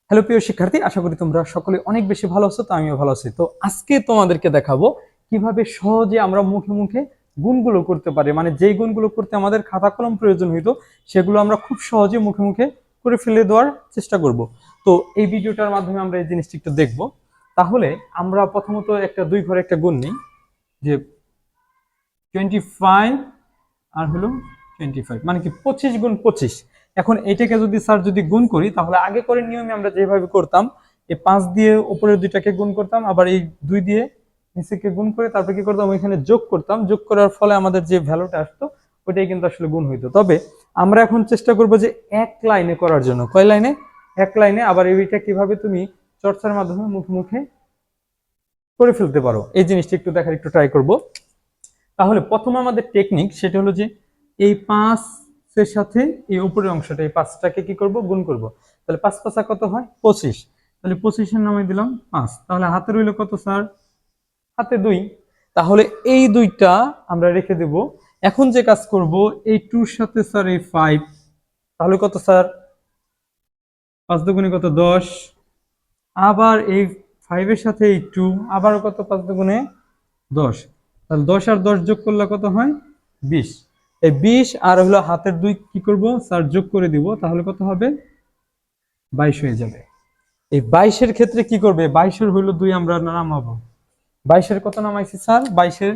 Hello প্রিয় শিক্ষার্থী, আশা করি তোমরা সকলে অনেক বেশি ভালো আছো। তো আমিও ভালো আছি। তো আজকে তোমাদেরকে দেখাবো কিভাবে সহজে আমরা মুখে মুখে গুণগুলো করতে পারি। মানে যেই গুণগুলো করতে আমাদের খাতা কলম প্রয়োজন হইতো সেগুলো আমরা খুব সহজে মুখে মুখে করে ফেলে দেওয়ার চেষ্টা করব। তো এই ভিডিওটার মাধ্যমে আমরা এই জিনিসটি একটু দেখবো। তাহলে আমরা প্রথমত একটা দুই ঘরে একটা গুণ নিই, যে 25 আর হলো 25, মানে কি 25 গুণ 25। এখন এটাকে যদি স্যার যদি গুণ করি, তাহলে আগে করে নিয়মে আমরা যেভাবে করতাম, এই 5 দিয়ে উপরের দুইটাকে গুণ করতাম, আবার এই 2 দিয়ে নিচেকে গুণ করে তারপর কি করতাম, ওইখানে যোগ করতাম। যোগ করার ফলে আমাদের যে ভ্যালুটা আসতো ওইটাই কিন্তু আসলে গুণ হইতো। তবে আমরা এখন চেষ্টা করব যে এক লাইনে করার জন্য। কয় লাইনে? এক লাইনে। আবার এইটা কিভাবে তুমি চর্চার মাধ্যমে মুখে মুখে করে ফেলতে পারো, এই জিনিসটা একটু দেখার একটু ট্রাই করব। তাহলে প্রথম আমাদের টেকনিক সেটা হলো যে এই 5 এর সাথে এই উপরের অংশটা, এই 5টাকে কি করব, গুণ করব। তাহলে 5 5 কত হয়? 25। তাহলে 25 এর নামে দিলাম 5। তাহলে হাতে রইল কত স্যার? হাতে 2। তাহলে এই দুইটা আমরা রেখে দেব। এখন যে কাজ করব, এই 2 এর সাথে স্যার এই 5, তাহলে কত স্যার? 5 দুগুণে কত? 10। আবার এই 5 এর সাথে এই 2, আবার কত? 5 দুগুণে 10। তাহলে 10 আর 10 যোগ করলে কত হয়? 20। এই 20 আর হলো হাতের 2 কি করব স্যার? যোগ করে দিব। তাহলে কত হবে? 22 হয়ে যাবে। এই 22 এর ক্ষেত্রে কি করবে? 22 এর হলো 2 আমরা নামাবো। 22 এর কত নামাইছি স্যার? 22 এর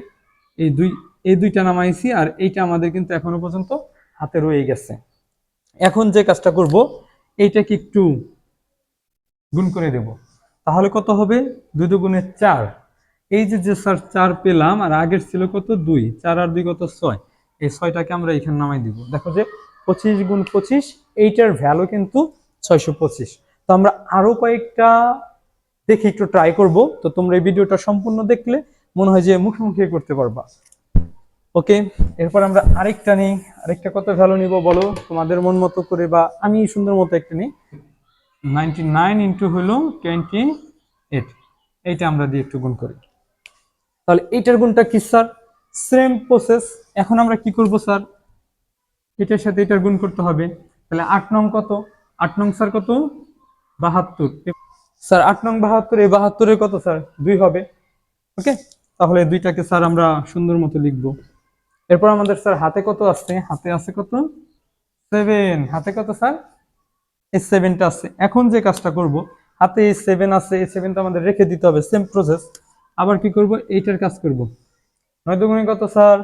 এই দুইটা নামাইছি, আর এইটা আমাদের কিন্তু এখনো পর্যন্ত হাতে রয়ে গেছে। এখন যে কাজটা করব, এইটাকে একটু গুণ করে দেব। তাহলে কত হবে? 2 দুগুণে 4। এই যে যে স্যার 4 পেলাম, আর আগের ছিল কত? 2। 4 আর 2 কত? 6। এই 6টাকে আমরা এখানে নামাই দিব। দেখো যে 25 গুণ 25, এইটার ভ্যালু কিন্তু 625। তো আমরা আরো কয়েকটা দেখে একটু ট্রাই করব। তো তোমরা এই ভিডিওটা সম্পূর্ণ দেখলে মনে হয় যে মুখে মুখে করতে পারবা। ওকে, এরপর আমরা আরেকটা নিই। আরেকটা কত ভ্যালু নিব বলো, তোমাদের মন মতো করে, বা আমি সুন্দর মতো একটা নিই। 99 ইন্টু হলো 28, এইটা আমরা দিয়ে একটু গুণ করি। তাহলে এইটার গুণটা কি স্যার? Same process. এখন আমরা কি করব স্যার? এটার সাথে এটার গুণ করতে হবে। তাহলে 8 নং কত? 8 নং স্যার কত? 72। স্যার 8 নং 72, এই 72 এর কত স্যার? 2 হবে। ওকে, তাহলে দুইটাকে স্যার আমরা সুন্দর মতো লিখব। এরপর আমাদের স্যার হাতে কত আছে? হাতে আছে কত? 7। হাতে কত স্যার? এই 7টা আছে। এখন যে কাজটা করব, হাতে এই 7 আছে, এই 7টা আমাদের রেখে দিতে হবে। Same process. আবার কি করব? এইটার কাজ করব। 9 দুগুণে কত স্যার?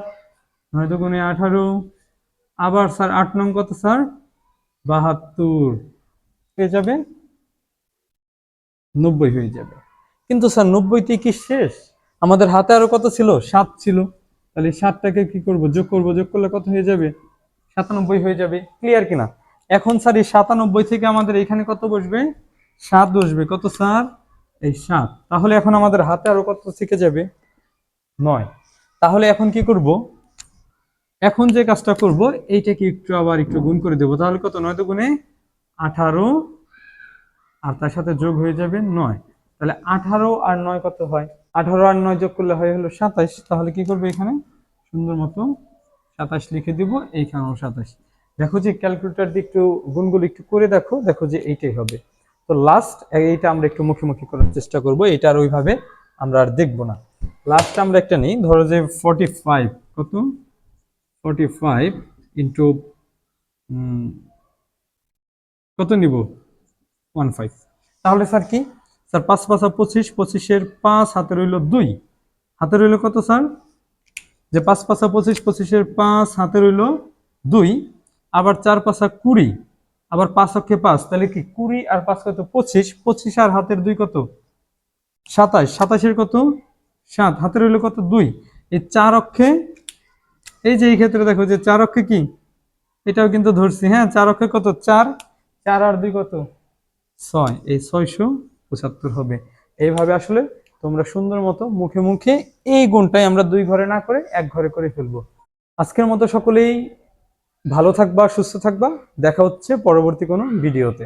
9 দুগুণে 18। আবার স্যার 8 নং কত স্যার? 72। হয়ে যাবে 90 হয়ে যাবে। কিন্তু স্যার 90তে কি শেষ? আমাদের হাতে আরো কত ছিল? 7 ছিল। তাহলে 7টাকে কি করব? যোগ করব। যোগ করলে কত হয়ে যাবে? 97 হয়ে যাবে। ক্লিয়ার কিনা? এখন স্যার এই 97 থেকে আমাদের এখানে কত বসবে? 7 বসবে। কত স্যার? এই 7। তাহলে এখন আমাদের হাতে আরো কত থেকে যাবে? 9। তাহলে এখন কি করব? এখন যে কাজটা করব, এইটাকে একটু আবার একটু গুণ করে দেব। তাহলে কত? 9 দুগুণে 18, আর তার সাথে যোগ হয়ে যাবে 9। তাহলে 18 আর 9 কত হয়? 18 আর 9 যোগ করলে হয় হলো 27। তাহলে কি করবে? এখানে সুন্দর মতো 27 লিখে দিব, এইখানেও 27। দেখো যে ক্যালকুলেটর দিয়ে একটু গুণগুলো একটু করে দেখো, দেখো যে এইটাই হবে। তো লাস্ট এইটা আমরা একটু মুখে মুখে করার চেষ্টা করব। এটা আর ওইভাবে আমরা আর দেখবো না। লাস্ট আমরা একটা নিই, ধরো যে 45। কত? 45 ইন্টু কত নিব? 15। তাহলে স্যার কি? স্যার 5 5 25, 25-এর 5 হাতে রইল 2। হাতে রইল কত স্যার? যে 5 5 25, 25-এর 5 হাতে রইল 2। আবার 4 5 20, আবার 5 অক্ষে 5, তাহলে কি 20 আর 5 কত? 25। 25 আর হাতের 2 কত? 27। 27-এর কত? 7। হাতে রইল কত? 2। এই 4 অক্ষে, এই যে এই ক্ষেত্রে দেখো যে 4 অক্ষে কি, এটাও কিন্তু ধরছি। হ্যাঁ, 4 অক্ষে কত? 4। 4 আর 2 কত? 6। এই 675 হবে। এইভাবে আসলে তোমরা সুন্দর মতো মুখে মুখে এই গুণটাই আমরা 2 ঘরে না করে 1 ঘরে করে ফেলবো। আজকের মতো সকলেই ভালো থাকবা, সুস্থ থাকবা। দেখা হচ্ছে পরবর্তী কোনো ভিডিওতে।